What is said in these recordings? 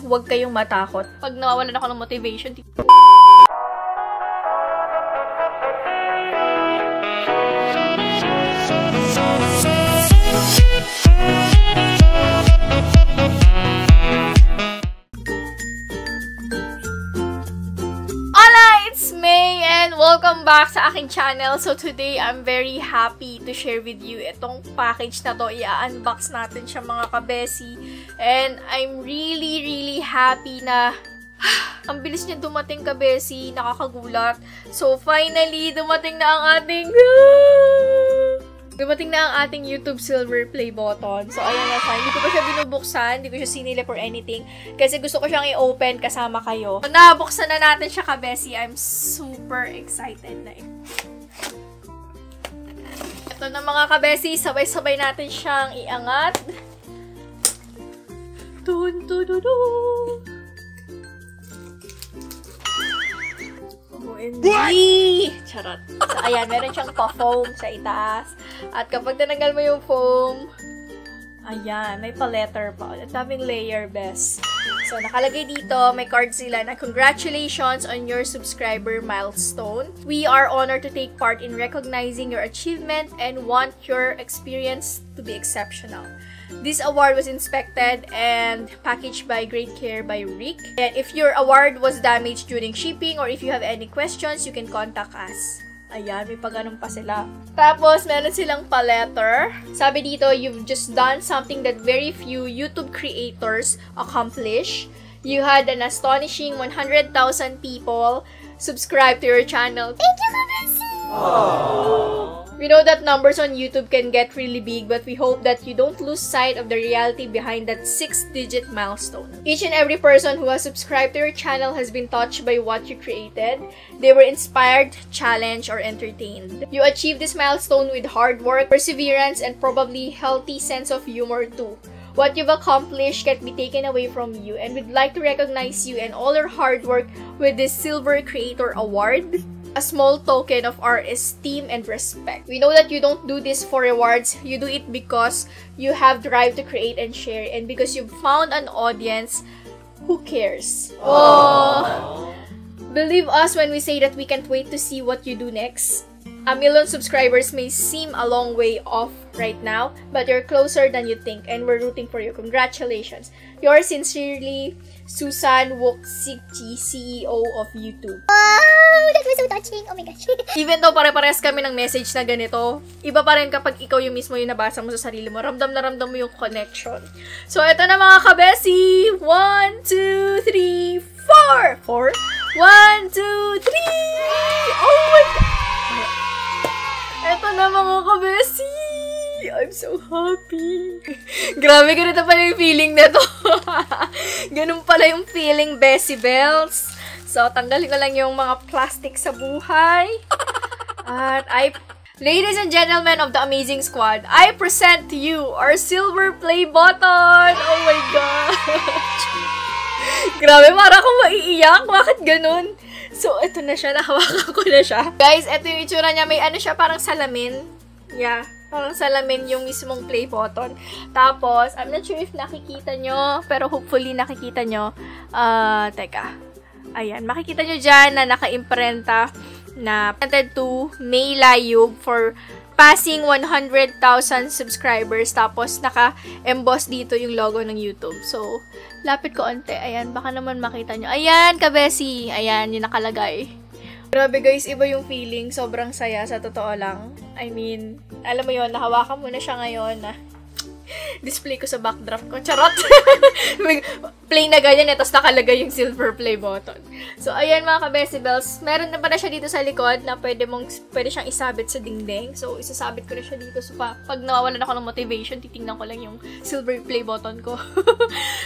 huwag kayong matakot. Pag nawawalan ako ng motivation, welcome back sa aking channel. So today, I'm very happy to share with you itong package na to. I-unbox natin siya mga ka-bessy. And I'm really happy na ang bilis niya dumating ka-bessy. Nakakagulat. So finally, dumating na ang ating YouTube Silver Play button. So, ayan na siya. Hindi ko pa siya binubuksan. Hindi ko siya sinilip or anything. Kasi gusto ko siyang i-open kasama kayo. So, nabuksan na natin siya, ka-bessy. I'm super excited na Ito na mga ka-bessy. Sabay-sabay natin siyang iangat. OMG! Charot. So, ayan, meron siyang pa-foam sa itaas. At kapag tinanggal mo yung foam, ayan, may pa-letter pa. Ang daming layer, best. So, nakalagay dito, may card sila na congratulations on your subscriber milestone. We are honored to take part in recognizing your achievement and want your experience to be exceptional. This award was inspected and packaged by great care by Rick. And if your award was damaged during shipping or if you have any questions, you can contact us. Ayan, may pag-anong pa sila. Tapos, meron silang pa-letter. Sabi dito, you've just done something that very few YouTube creators accomplish. You had an astonishing 100,000 people subscribe to your channel. Thank you, ka-bessy! We know that numbers on YouTube can get really big, but we hope that you don't lose sight of the reality behind that 6-digit milestone. Each and every person who has subscribed to your channel has been touched by what you created. They were inspired, challenged, or entertained. You achieved this milestone with hard work, perseverance, and probably healthy sense of humor too. What you've accomplished can't be taken away from you, and we'd like to recognize you and all your hard work with this Silver Creator Award. A small token of our esteem and respect. We know that you don't do this for rewards. You do it because you have drive to create and share, and because you've found an audience who cares. Oh. Believe us when we say that we can't wait to see what you do next. 1 million subscribers may seem a long way off right now, but you're closer than you think, and we're rooting for you. Congratulations. Yours sincerely, Susan Woksikji, CEO of YouTube. Wow! That was so touching. Oh my gosh. Even though pare-parehas kami ng message na ganito, iba pa rin kapag ikaw yung mismo yung nabasa mo sa sarili mo. Ramdam na ramdam mo yung connection. So, eto na mga ka-bessy. 1, 2, 3, 4! 4? 1, 2, 3! Oh my God! Eto na mga ka-bessy! I'm so happy. Grabe, ganito pala yung feeling na to. Ganun pala yung feeling, Bessy Bells. So, tanggalin ko lang yung mga plastic sa buhay. At ladies and gentlemen of the amazing squad, I present to you our silver play button. Oh my God. Grabe, para akong maiiyak. Bakit ganun? So, ito na siya. Nahawakan ko na siya. Guys, ito yung itsura niya. May ano siya, parang salamin. Yeah. Parang salamin yung mismong play button. Tapos, I'm not sure if nakikita nyo, pero hopefully nakikita nyo. Teka. Ayan, makikita nyo dyan na naka-imprenta na presented to May Layug for passing 100,000 subscribers. Tapos, naka-emboss dito yung logo ng YouTube. So, lapit ko onte. Ayan, baka naman makita nyo. Ayan, ka-bessy. Ayan, yung nakalagay. Grabe guys, iba yung feeling. Sobrang saya, sa totoo lang. I mean, alam mo yun, nahawakan mo na siya ngayon na display ko sa backdrop ko. Charot! Plain na ganyan, tapos nakalagay yung silver play button. So, ayan mga ka-bessy bells. Meron na pa na siya dito sa likod na pwede siyang isabit sa dingding. So, isasabit ko na siya dito. So, pag nawawalan ako ng motivation, titingnan ko lang yung silver play button ko.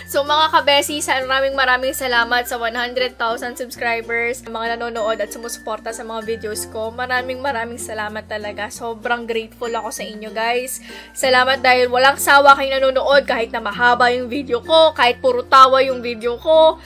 So, mga ka-bessy, maraming salamat sa 100,000 subscribers, mga nanonood at sumusuporta sa mga videos ko. Maraming salamat talaga. Sobrang grateful ako sa inyo, guys. Salamat dahil walang sawa kayo nanonood kahit na mahaba yung video ko, kahit puro tawa yung video ko.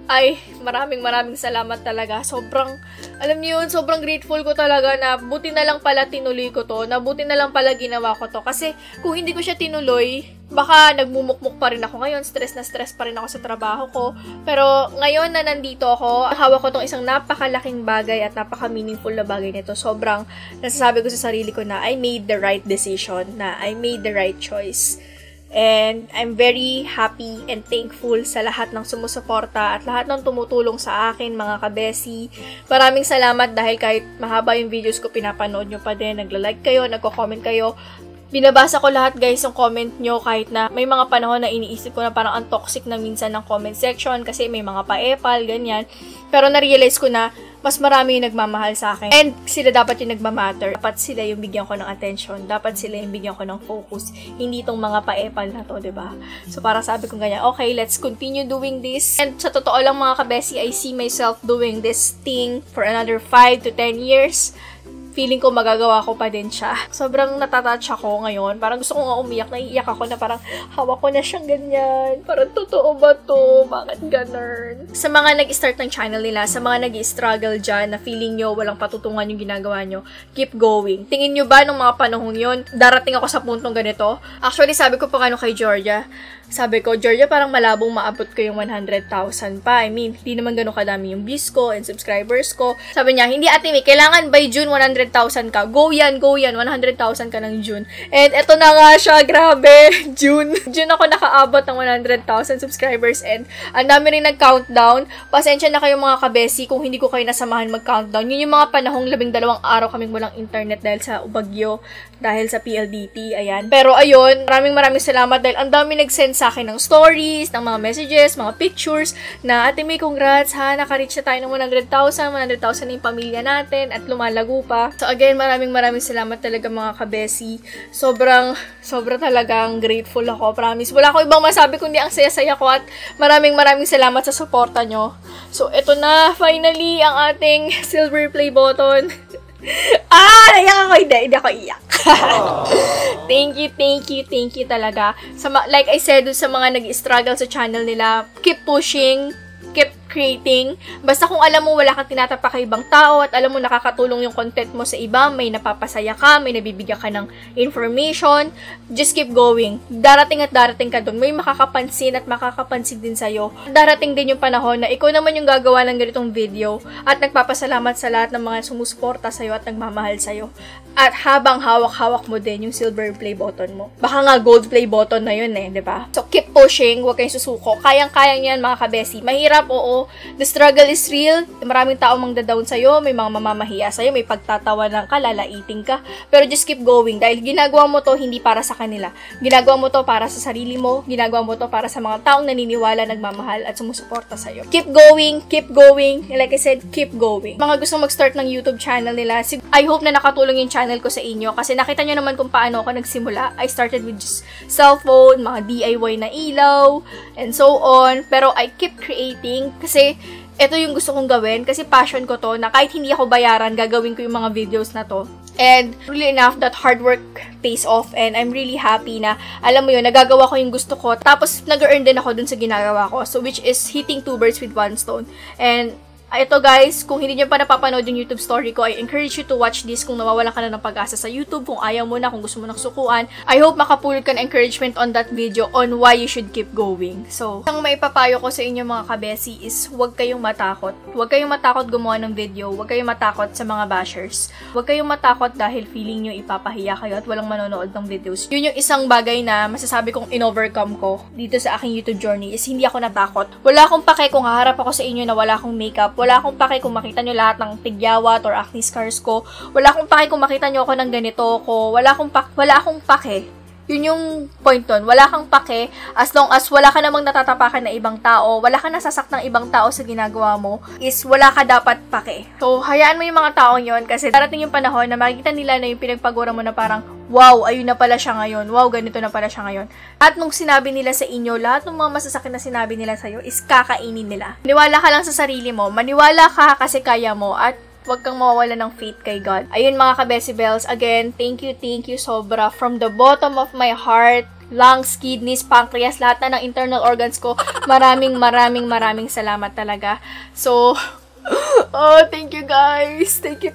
Ay, maraming salamat talaga. Sobrang, alam niyo yun, sobrang grateful ko talaga na buti na lang pala tinuloy ko to, na buti na lang pala ginawa ko to. Kasi kung hindi ko siya tinuloy, baka nagmumukmuk pa rin ako ngayon, stress na stress pa rin ako sa trabaho ko. Pero ngayon na nandito ako, hawak ko tong isang napakalaking bagay at napaka-meaningful na bagay nito. Sobrang nasasabi ko sa sarili ko na I made the right decision, na I made the right choice. And I'm very happy and thankful sa lahat ng sumusuporta at lahat ng tumutulong sa akin, mga ka-bessy. Maraming salamat dahil kahit mahaba yung videos ko, pinapanood nyo pa din, nagla-like kayo, nagko-comment kayo. Binabasa ko lahat guys yung comment nyo kahit na may mga panahon na iniisip ko na parang ang toxic na minsan ng comment section kasi may mga paepal, ganyan. Pero na-realize ko na mas marami yung nagmamahal sa akin. And sila dapat yung nagmamatter. Dapat sila yung bigyan ko ng attention. Dapat sila yung bigyan ko ng focus. Hindi itong mga paepal na to, diba? So, para sabi ko ganyan, okay, let's continue doing this. And sa totoo lang mga ka-bessy, I see myself doing this thing for another 5 to 10 years. Feeling ko magagawa ko pa din siya. Sobrang natatouch ako ngayon. Parang gusto ko nga umiyak. Naiiyak ako na parang hawak ko na siyang ganyan. Parang totoo ba to? Bakit ganun? Sa mga nag-start ng channel nila, sa mga nag-struggle dyan, na feeling nyo walang patutungan yung ginagawa nyo, keep going. Tingin nyo ba nung mga panahon yon darating ako sa puntong ganito? Actually, sabi ko pa kay Georgia, sabi ko, Georgia, parang malabong maabot ko yung 100,000 pa. I mean, hindi naman ganun kadami yung views ko and subscribers ko. Sabi niya, hindi ate, kailangan by June 100,000 ka. Go yan, 100,000 ka ng June. And eto na nga siya, grabe, June ako nakaabot ng 100,000 subscribers and ang dami rin nag-countdown. Pasensya na kayo mga ka-bessy kung hindi ko kayo nasamahan mag-countdown. Yun yung mga panahong 12 araw kaming walang internet dahil sa bagyo, dahil sa PLDT, ayan. Pero ayun, maraming salamat dahil ang dami nag-send sa akin ng stories, ng mga messages, mga pictures, na ate may congrats ha, naka-reach na tayo ng 100,000 na yung pamilya natin at lumalago pa. So again, maraming salamat talaga mga ka-bessy. Sobra talagang grateful ako, promise. Wala akong ibang masabi kundi ang saya-saya ko at maraming salamat sa suporta nyo. So eto na, finally, ang ating silver play button. Naiyak ako. Hindi ako iyak. Thank you talaga. Like I said, sa mga nag-struggle sa channel nila, keep pushing, keep creating. Basta kung alam mo wala kang tinatapak kay ibang tao at alam mo nakakatulong yung content mo sa iba, may napapasaya ka, may nabibigyan ka ng information, just keep going. Darating ka dun. May makakapansin at makakapansin din sa'yo. Darating din yung panahon na ikaw naman yung gagawa ng ganitong video at nagpapasalamat sa lahat ng mga sumusuporta sa'yo at nagmamahal sa'yo. At habang hawak-hawak mo din yung silver play button mo. Baka nga gold play button na yun diba? So keep pushing, huwag kayong susuko. Kayang-kaya yan mga ka-bessy. Mahirap, oo. The struggle is real. Maraming tao mangda-down sa'yo, may mga mamamahiya sa'yo, may pagtatawanan ka, lalaiting ka. Pero just keep going dahil ginagawa mo to hindi para sa kanila. Ginagawa mo to para sa sarili mo. Ginagawa mo to para sa mga taong naniniwala, nagmamahal at sumusuporta sa'yo. Keep going. Like I said, keep going. Mga gustong mag-start ng YouTube channel nila, I hope na nakatulong yung channel ko sa inyo kasi nakita nyo naman kung paano ako nagsimula. I started with just cellphone, mga DIY na ilaw, and so on. Pero I keep creating kasi ito yung gusto kong gawin kasi passion ko to na kahit hindi ako bayaran, gagawin ko yung mga videos na to. And really enough that hard work pays off and I'm really happy na alam mo yun, nagagawa ko yung gusto ko tapos nag-earn din ako dun sa ginagawa ko. So which is hitting 2 birds with 1 stone. And ito guys, kung hindi nyo pa napapanood yung YouTube story ko, I encourage you to watch this kung nawawalan ka na ng pag-asa sa YouTube, kung ayaw mo na, kung gusto mo nang sukuan. I hope makapulot ka ng encouragement on that video on why you should keep going. So, ang maipapayo ko sa inyo mga ka-bessy is huwag kayong matakot. Huwag kayong matakot gumawa ng video. Huwag kayong matakot sa mga bashers. Huwag kayong matakot dahil feeling nyo ipapahiya kayo at walang manonood ng videos. Yun yung isang bagay na masasabi kong in-overcome ko dito sa aking YouTube journey is hindi ako natakot. Wala akong pake kung haharap ako sa inyo na wala akong makeup. Wala akong pake kung makita nyo lahat ng tigyawat or acne scars ko. Wala akong pake kung makita nyo ako ng ganito ko. Wala akong pake. Yun yung point doon. Wala kang pake as long as wala ka namang natatapakan na ibang tao, wala ka nasasaktang ibang tao sa ginagawa mo, is wala ka dapat pake. So, hayaan mo yung mga taong yon kasi darating yung panahon na makikita nila na yung pinagpagura mo na parang, wow, ayun na pala siya ngayon. Wow, ganito na pala siya ngayon. At nung sinabi nila sa inyo, lahat ng mga masasakit na sinabi nila sa'yo is kakainin nila. Maniwala ka lang sa sarili mo. Maniwala ka kasi kaya mo. At huwag kang mawawala ng faith kay God. Ayun mga ka-bessy bells. Again, thank you sobra. From the bottom of my heart, lungs, kidneys, pancreas, lahat na ng internal organs ko. Maraming salamat talaga. So, oh, thank you guys. Thank you.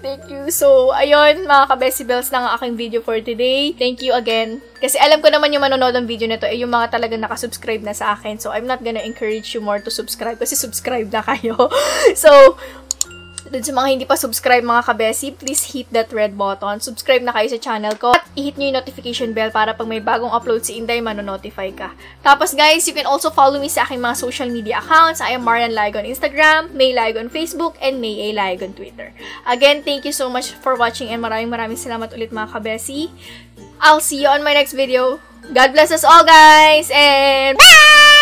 So, ayun, mga ka-Bessy Bells lang ang aking video for today. Thank you again. Kasi alam ko naman yung manonood ng video nito yung mga talagang nakasubscribe na sa akin. So, I'm not gonna encourage you more to subscribe kasi subscribe na kayo. So, dun sa mga hindi pa subscribe mga ka-Bessy, please hit that red button. Subscribe na kayo sa channel ko. At i-hit nyo yung notification bell para pag may bagong upload si Inday, manonotify ka. Tapos guys, you can also follow me sa aking mga social media accounts. I am Marian Layug on Instagram, May Layug on Facebook, and May A. Layug on Twitter. Again, thank you so much for watching and maraming salamat ulit mga ka-Bessy. I'll see you on my next video. God bless us all guys, and bye!